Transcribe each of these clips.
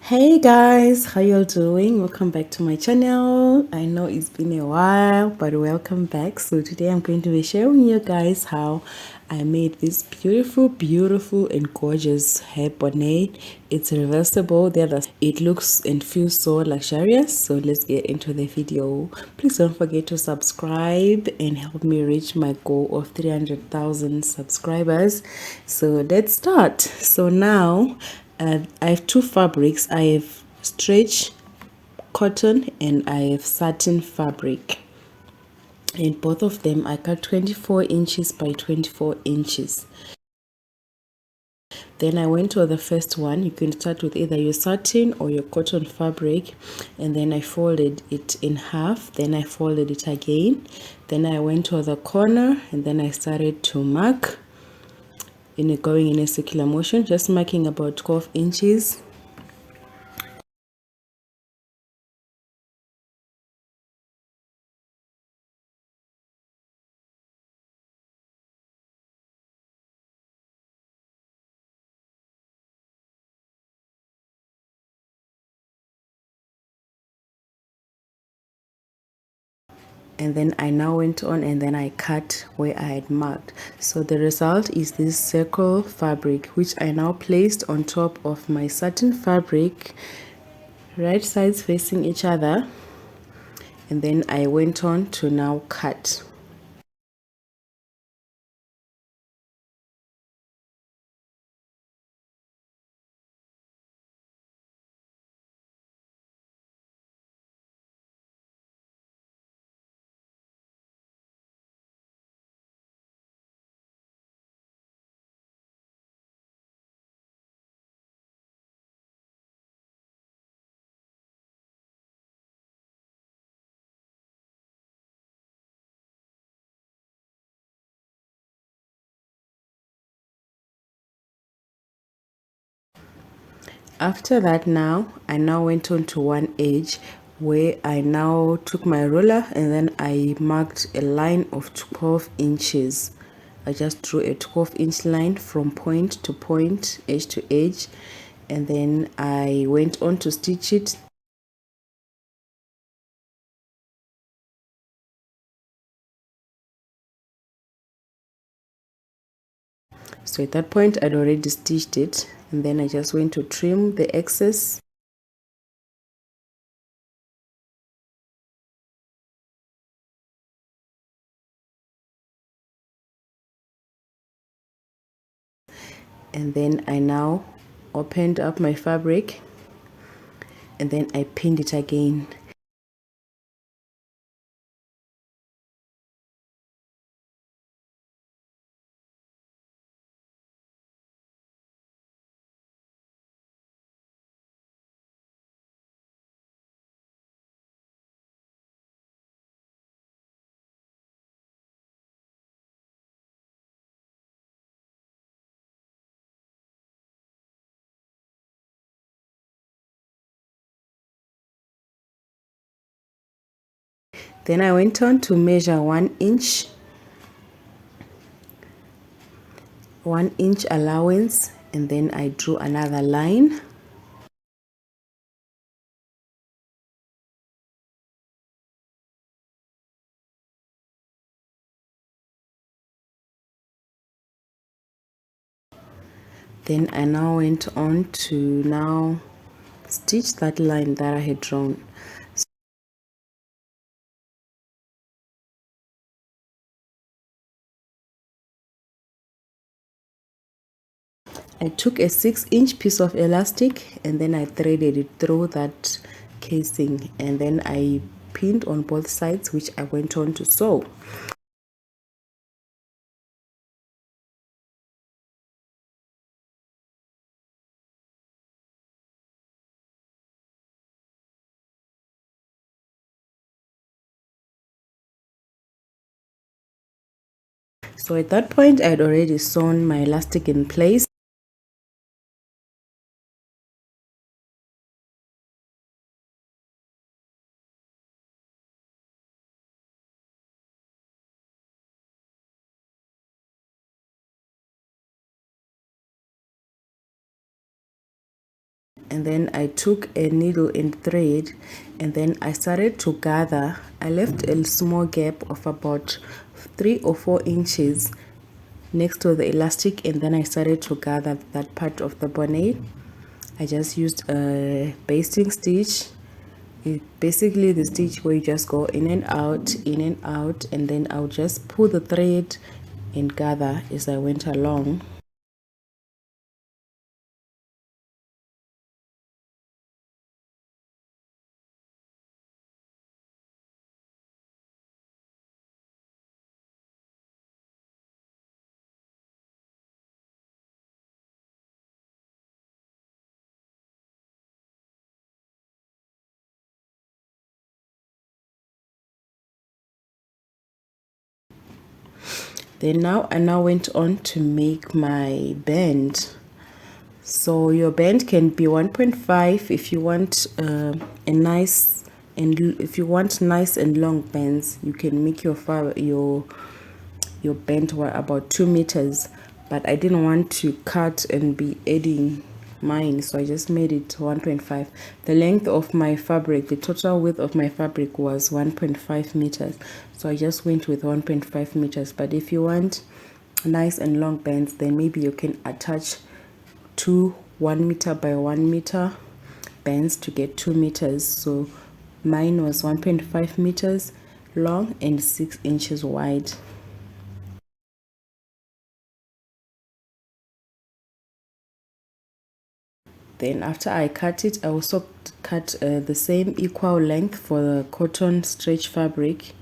Hey guys, how y'all doing? Welcome back to my channel. I know it's been a while, but welcome back. So today I'm going to be sharing you guys how I made this beautiful and gorgeous hair bonnet. It's reversible. It looks and feels so luxurious. So let's get into the video. Please don't forget to subscribe and help me reach my goal of 300,000 subscribers. So let's start. So now I have two fabrics. I have stretch cotton and I have satin fabric. And both of them I cut 24 inches by 24 inches. Then I went to the first one. You can start with either your satin or your cotton fabric, and then I folded it in half. Then I folded it again. Then I went to the corner and then I started to mark going in a circular motion, just marking about 12 inches. And then I now went on and then I cut where I had marked. So the result is this circle fabric, which I now placed on top of my satin fabric, right sides facing each other. And then I went on to now cut. After that, now I now went on to one edge where I now took my ruler and then I marked a line of 12 inches. I just drew a 12-inch line from point to point, edge to edge, and then I went on to stitch it. So at that point I'd already stitched it, and then I just went to trim the excess. And then I now opened up my fabric and then I pinned it again. Then I went on to measure 1 inch allowance, and then I drew another line. Then I now went on to now stitch that line that I had drawn. I took a 6-inch piece of elastic and then I threaded it through that casing, and then I pinned on both sides, which I went on to sew. So at that point I had already sewn my elastic in place. and then I took a needle and thread, and then I started to gather. I left a small gap of about 3 or 4 inches next to the elastic, and then I started to gather that part of the bonnet. I just used a basting stitch. Basically the stitch where you just go in and out, and then I'll just pull the thread and gather as I went along. Then I now went on to make my band. So your band can be 1.5 if you want a nice, and if you want nice and long bands, you can make your band were about 2 meters, but I didn't want to cut and be adding mine, so I just made it 1.5. The length of my fabric, the total width of my fabric was 1.5 meters, so I just went with 1.5 meters. But if you want nice and long bands, then maybe you can attach 2 1 meter by 1 meter bands to get 2 meters. So mine was 1.5 meters long and 6 inches wide. Then after I cut it, I also cut the same equal length for the cotton stretch fabric.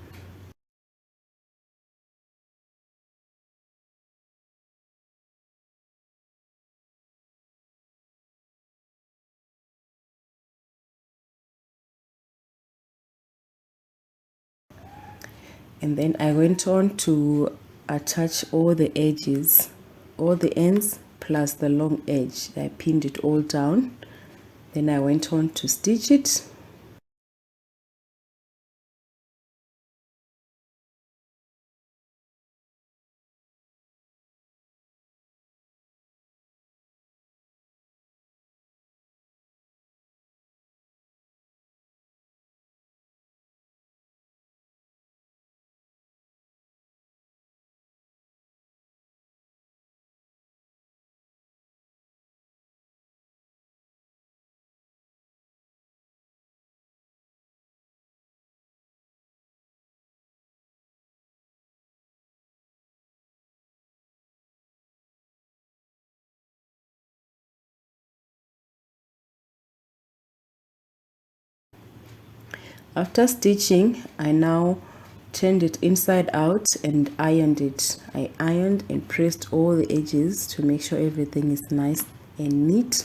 And then I went on to attach all the edges, all the ends plus the long edge. I pinned it all down. Then I went on to stitch it. After stitching, I now turned it inside out and ironed it. I ironed and pressed all the edges to make sure everything is nice and neat.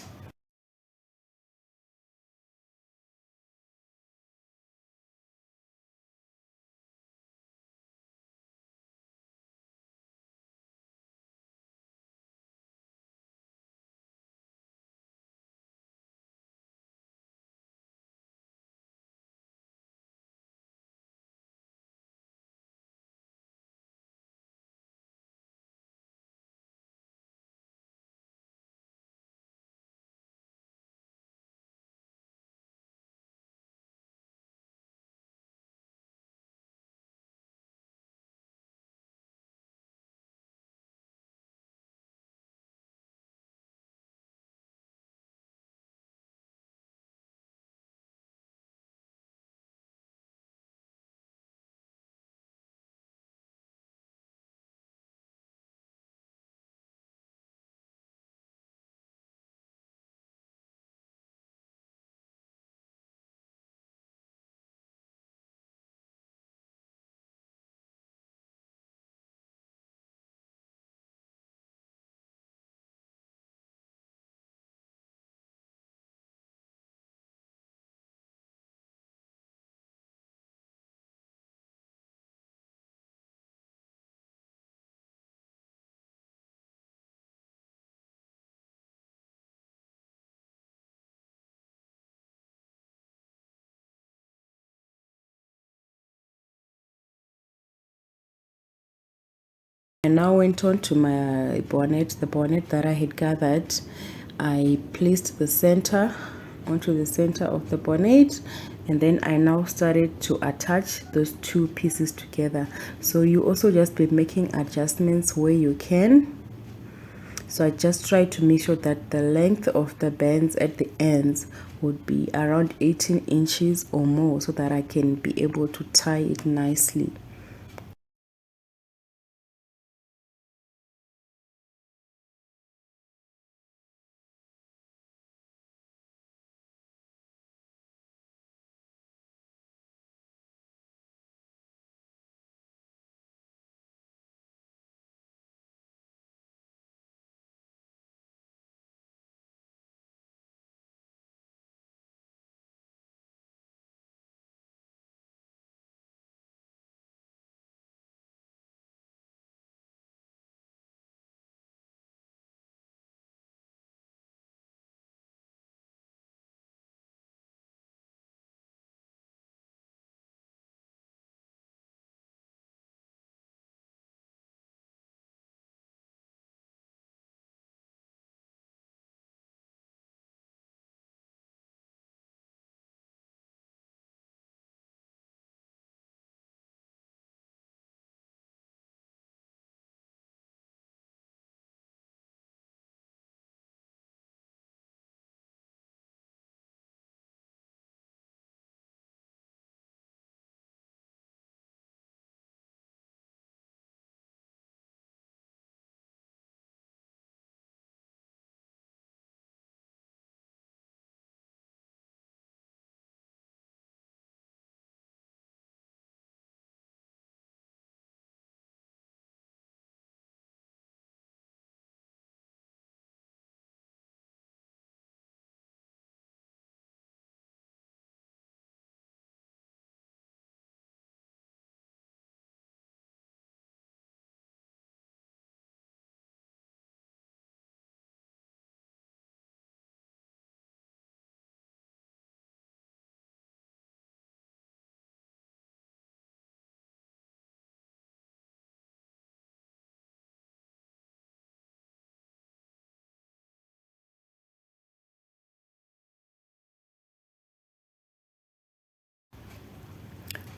I now went on to my bonnet, the bonnet that I had gathered. I placed the center onto the center of the bonnet, and then I now started to attach those two pieces together. So you also just be making adjustments where you can. So I just try to make sure that the length of the bands at the ends would be around 18 inches or more, so that I can be able to tie it nicely.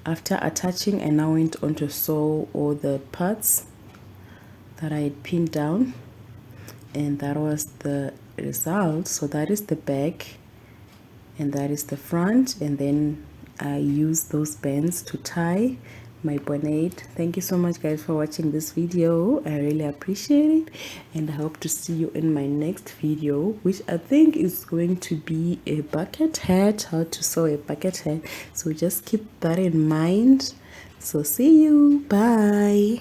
After attaching, I now went on to sew all the parts that I had pinned down, and that was the result. So that is the back and that is the front, and then I use those bands to tie my bonnet. Thank you so much guys for watching this video. I really appreciate it, and I hope to see you in my next video, which I think is going to be a bucket hat, how to sew a bucket hat. So just keep that in mind. So see you, bye.